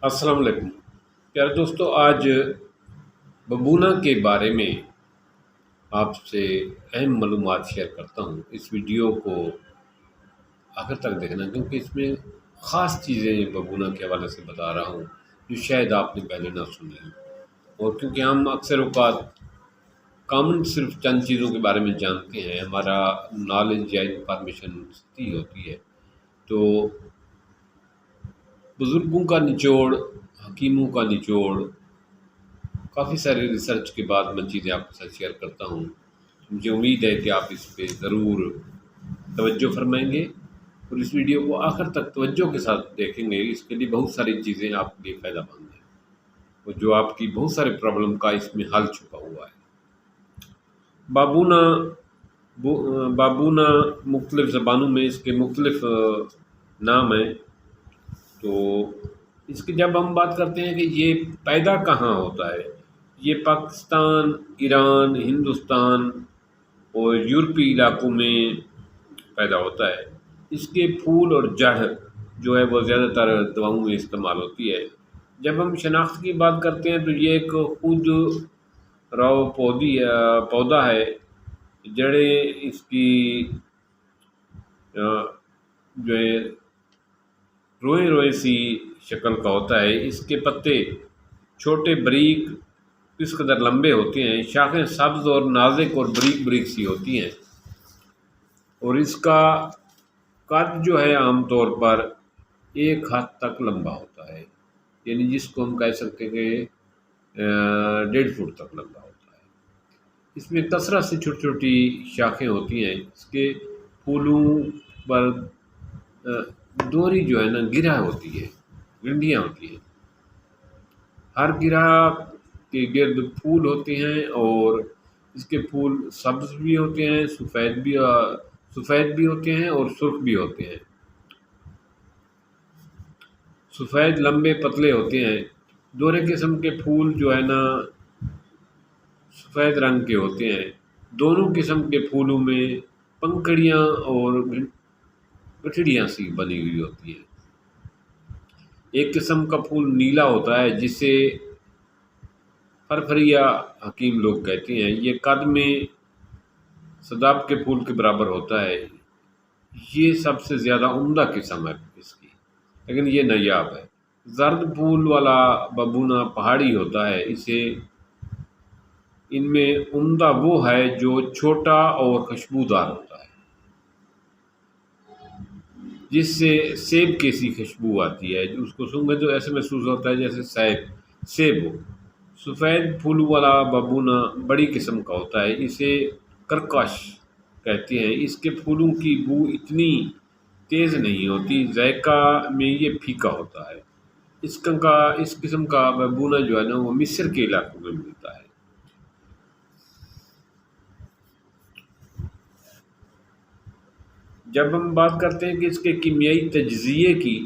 السلام علیکم پیارے دوستو، آج ببونا کے بارے میں آپ سے اہم معلومات شیئر کرتا ہوں۔ اس ویڈیو کو آخر تک دیکھنا کیونکہ اس میں خاص چیزیں ببونا کے حوالے سے بتا رہا ہوں جو شاید آپ نے پہلے نہ سنی ہوں، اور کیونکہ ہم اکثر اوقات کامن صرف چند چیزوں کے بارے میں جانتے ہیں، ہمارا نالج یا انفارمیشن ستی ہوتی ہے، تو بزرگوں کا نچوڑ، حکیموں کا نچوڑ، کافی سارے ریسرچ کے بعد میں چیزیں آپ کے ساتھ شیئر کرتا ہوں۔ مجھے امید ہے کہ آپ اس پہ ضرور توجہ فرمائیں گے اور اس ویڈیو کو آخر تک توجہ کے ساتھ دیکھیں گے۔ اس کے لیے بہت ساری چیزیں آپ کے لیے فائدہ مند ہیں اور جو آپ کی بہت سارے پرابلم کا اس میں حل چھپا ہوا ہے۔ بابونا بابونا مختلف زبانوں میں اس کے مختلف نام ہیں۔ تو اس کی جب ہم بات کرتے ہیں کہ یہ پیدا کہاں ہوتا ہے، یہ پاکستان، ایران، ہندوستان اور یورپی علاقوں میں پیدا ہوتا ہے۔ اس کے پھول اور جڑ جو ہے وہ زیادہ تر دواؤں میں استعمال ہوتی ہے۔ جب ہم شناخت کی بات کرتے ہیں تو یہ ایک خود رو پودا ہے۔ جڑیں اس کی جو ہے روئیں روئیں سی شکل کا ہوتا ہے۔ اس کے پتے چھوٹے باریک اس قدر لمبے ہوتے ہیں، شاخیں سبز اور نازک اور بریک بریک سی ہوتی ہیں، اور اس کا قد جو ہے عام طور پر 1 ہاتھ تک لمبا ہوتا ہے، یعنی جس کو ہم کہہ سکتے ہیں کہ 1.5 فٹ تک لمبا ہوتا ہے۔ اس میں کثرت سے چھوٹی چھوٹی شاخیں ہوتی ہیں۔ اس کے پھولوں پر دوری جو ہے نا گرہ ہوتی ہے، گنڈیاں ہوتی ہیں۔ ہر گرہ کے گرد پھول ہوتے ہیں اور اس کے پھول سبز بھی ہوتے ہیں، سفید بھی ہوتے ہیں اور سرخ بھی ہوتے ہیں۔ سفید لمبے پتلے ہوتے ہیں۔ دورے قسم کے پھول جو ہے نا سفید رنگ کے ہوتے ہیں۔ دونوں قسم کے پھولوں میں پنکھڑیاں اور گٹھڑیاں سی بنی ہوئی ہوتی ہیں۔ ایک قسم کا پھول نیلا ہوتا ہے جسے فرفریا حکیم لوگ کہتے ہیں۔ یہ قد میں صداب کے پھول کے برابر ہوتا ہے۔ یہ سب سے زیادہ عمدہ قسم ہے اس کی، لیکن یہ نایاب ہے۔ زرد پھول والا ببونا پہاڑی ہوتا ہے۔ ان میں عمدہ وہ ہے جو چھوٹا اور خوشبودار ہوتا ہے، جس سے سیب کی سی خوشبو آتی ہے۔ اس کو سونگھیں تو ایسے محسوس ہوتا ہے جیسے سیب ہو۔ سفید پھول والا ببونا بڑی قسم کا ہوتا ہے، اسے کرکش کہتے ہیں۔ اس کے پھولوں کی بو اتنی تیز نہیں ہوتی، ذائقہ میں یہ پھیکا ہوتا ہے۔ اس قسم کا ببونا جو ہے نا وہ مصر کے علاقوں میں ملتا ہے۔ جب ہم بات کرتے ہیں کہ اس کے کیمیائی تجزیے کی،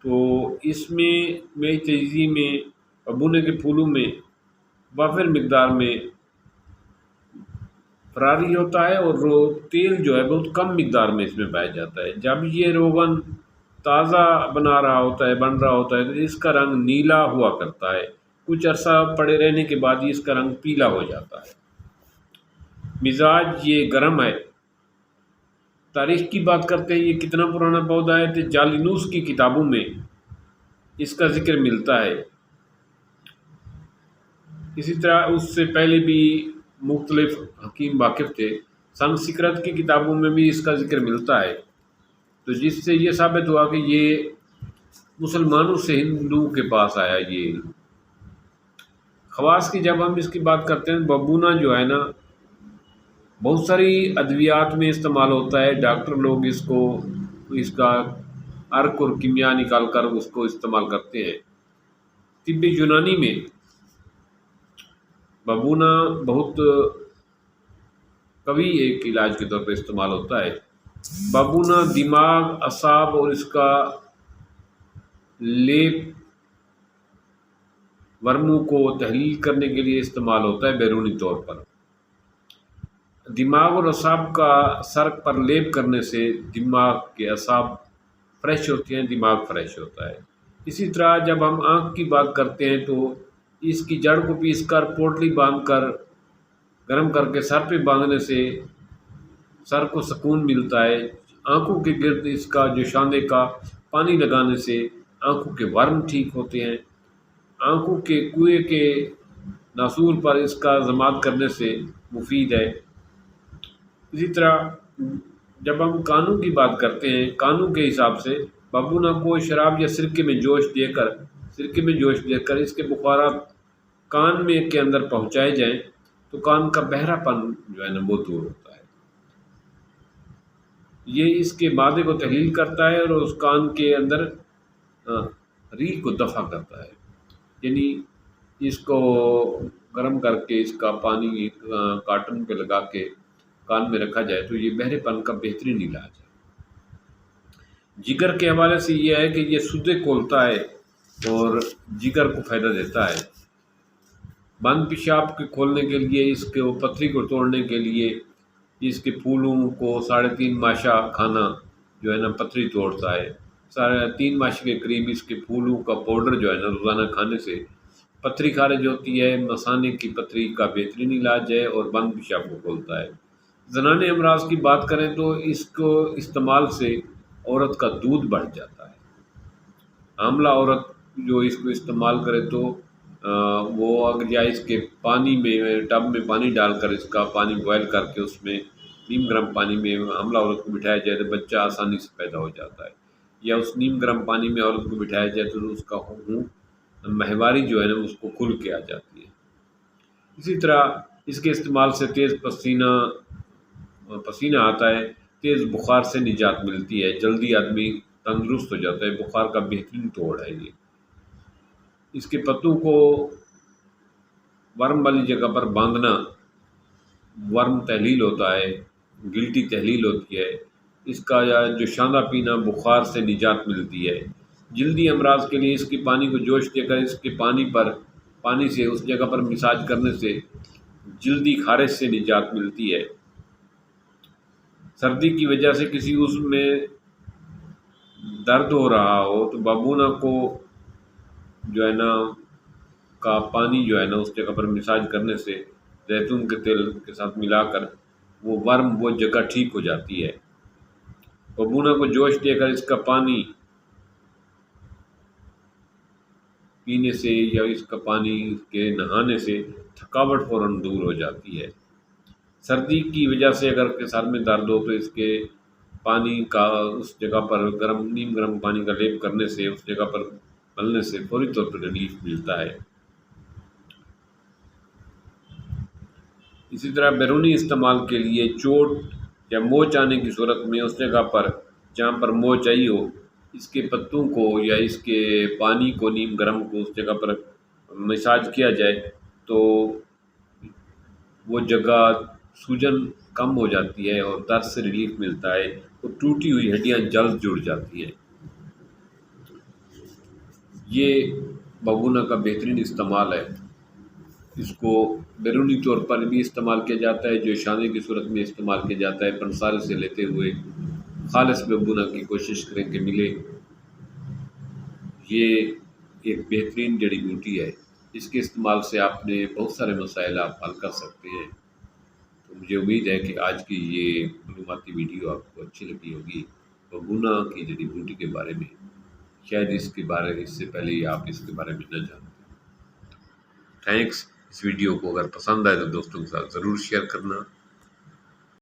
تو اس میں کیمیائی تجزیے میں ببونے کے پھولوں میں وافر مقدار میں فراری ہوتا ہے اور تیل جو ہے بہت کم مقدار میں اس میں پایا جاتا ہے۔ جب یہ روغن تازہ بن رہا ہوتا ہے تو اس کا رنگ نیلا ہوا کرتا ہے۔ کچھ عرصہ پڑے رہنے کے بعد اس کا رنگ پیلا ہو جاتا ہے۔ مزاج یہ گرم ہے۔ تاریخ کی بات کرتے ہیں یہ کتنا پرانا پودا ہے تو جالینوس کی کتابوں میں اس کا ذکر ملتا ہے۔ اسی طرح اس سے پہلے بھی مختلف حکیم واقف تھے۔ سنسکرت کی کتابوں میں بھی اس کا ذکر ملتا ہے، تو جس سے یہ ثابت ہوا کہ یہ مسلمانوں سے ہندوؤں کے پاس آیا۔ یہ خواص کی جب ہم اس کی بات کرتے ہیں، ببونا جو ہے نا بہت ساری ادویات میں استعمال ہوتا ہے۔ ڈاکٹر لوگ اس کا عرق اور کیمیا نکال کر اس کو استعمال کرتے ہیں۔ طب یونانی میں ببونا بہت قوی ایک علاج کے طور پر استعمال ہوتا ہے۔ ببونا دماغ، اعصاب اور اس کا لیپ ورموں کو تحلیل کرنے کے لیے استعمال ہوتا ہے۔ بیرونی طور پر دماغ اور اعصاب کا سرک پر لیپ کرنے سے دماغ کے اعصاب فریش ہوتے ہیں، دماغ فریش ہوتا ہے۔ اسی طرح جب ہم آنکھ کی بات کرتے ہیں تو اس کی جڑ کو پیس کر پوٹلی باندھ کر گرم کر کے سر پہ باندھنے سے سر کو سکون ملتا ہے۔ آنکھوں کے گرد اس کا جوشاندے کا پانی لگانے سے آنکھوں کے ورم ٹھیک ہوتے ہیں۔ آنکھوں کے کوے کے ناسور پر اس کا ضماد کرنے سے مفید ہے۔ اسی طرح جب ہم کانوں کی بات کرتے ہیں، کانوں کے حساب سے ببونہ کو شراب یا سرکے میں جوش دے کر اس کے بخارات کان میں کے اندر پہنچائے جائیں تو کان کا بہرا پن جو ہے نا وہ دور ہوتا ہے۔ یہ اس کے مادے کو تحلیل کرتا ہے اور اس کان کے اندر ریح کو دفع کرتا ہے۔ یعنی اس کو گرم کر کے اس کا پانی کاٹن پہ لگا کے کان میں رکھا جائے تو یہ بہرے پن کا بہترین علاج ہے۔ جگر کے حوالے سے یہ ہے کہ یہ سودے کھولتا ہے اور جگر کو فائدہ دیتا ہے۔ بند پیشاب کے کھولنے کے لیے اس کے پتھری کو توڑنے کے لیے اس کے پھولوں کو 3.5 ماشا کھانا جو ہے نا پتھری توڑتا ہے۔ 3 ماشے کے قریب اس کے پھولوں کا پاؤڈر جو ہے نا روزانہ کھانے سے پتھری خارج ہوتی ہے، مثانے کی پتھری کا بہترین علاج ہے اور بند پیشاب کو کھولتا ہے۔ زنانے امراض کی بات کریں تو اس کو استعمال سے عورت کا دودھ بڑھ جاتا ہے۔ حاملہ عورت جو اس کو استعمال کرے تو وہ اگر یا اس کے پانی میں ٹب میں پانی ڈال کر اس کا پانی بوائل کر کے اس میں نیم گرم پانی میں حاملہ عورت کو بٹھایا جائے تو بچہ آسانی سے پیدا ہو جاتا ہے، یا اس نیم گرم پانی میں عورت کو بٹھایا جائے تو اس کا مہواری جو ہے نا اس کو کھل کے آ جاتی ہے۔ اسی طرح اس کے استعمال سے تیز پسینہ آتا ہے، تیز بخار سے نجات ملتی ہے، جلدی آدمی تندرست ہو جاتا ہے۔ بخار کا بہترین توڑ ہے یہ۔ اس کے پتوں کو ورم والی جگہ پر باندھنا، ورم تحلیل ہوتا ہے، گلٹی تحلیل ہوتی ہے۔ اس کا جو شاندہ پینا بخار سے نجات ملتی ہے۔ جلدی امراض کے لیے اس کی پانی کو جوش دے کر اس کے پانی سے اس جگہ پر مساج کرنے سے جلدی خارش سے نجات ملتی ہے۔ سردی کی وجہ سے کسی عضو میں درد ہو رہا ہو تو ببونہ کو جو ہے نا کا پانی جو ہے نا اس جگہ پر مساج کرنے سے زیتون کے تیل کے ساتھ ملا کر وہ جگہ ٹھیک ہو جاتی ہے۔ ببونہ کو جوش دے کر اس کا پانی پینے سے یا اس کا پانی کے نہانے سے تھکاوٹ فوراً دور ہو جاتی ہے۔ سردی کی وجہ سے اگر سر میں درد ہو تو اس کے پانی کا اس جگہ پر نیم گرم پانی کا لیپ کرنے سے اس جگہ پر ملنے سے فوری طور پر ریلیف ملتا ہے۔ اسی طرح بیرونی استعمال کے لیے چوٹ یا موچ آنے کی صورت میں اس جگہ پر جہاں پر موچ آئی ہو اس کے پتوں کو یا اس کے پانی کو نیم گرم کو اس جگہ پر مساج کیا جائے تو وہ جگہ سوجن کم ہو جاتی ہے اور درد سے ریلیف ملتا ہے اور ٹوٹی ہوئی ہڈیاں جلد جڑ جاتی ہیں۔ یہ ببونہ کا بہترین استعمال ہے۔ اس کو بیرونی طور پر بھی استعمال کیا جاتا ہے، جو شانے کی صورت میں استعمال کیا جاتا ہے۔ پنسارے سے لیتے ہوئے خالص ببونہ کی کوشش کریں کہ ملے۔ یہ ایک بہترین جڑی بوٹی ہے، اس کے استعمال سے آپ نے بہت سارے مسائل آپ حل کر سکتے ہیں۔ تو مجھے امید ہے کہ آج کی یہ معلوماتی ویڈیو آپ کو اچھی لگی ہوگی ببونہ کی جڑی بوٹی کے بارے میں۔ شاید اس سے پہلے آپ اس کے بارے میں نہ جانتے۔ تھینکس۔ اس ویڈیو کو اگر پسند آئے تو دوستوں کے ساتھ ضرور شیئر کرنا۔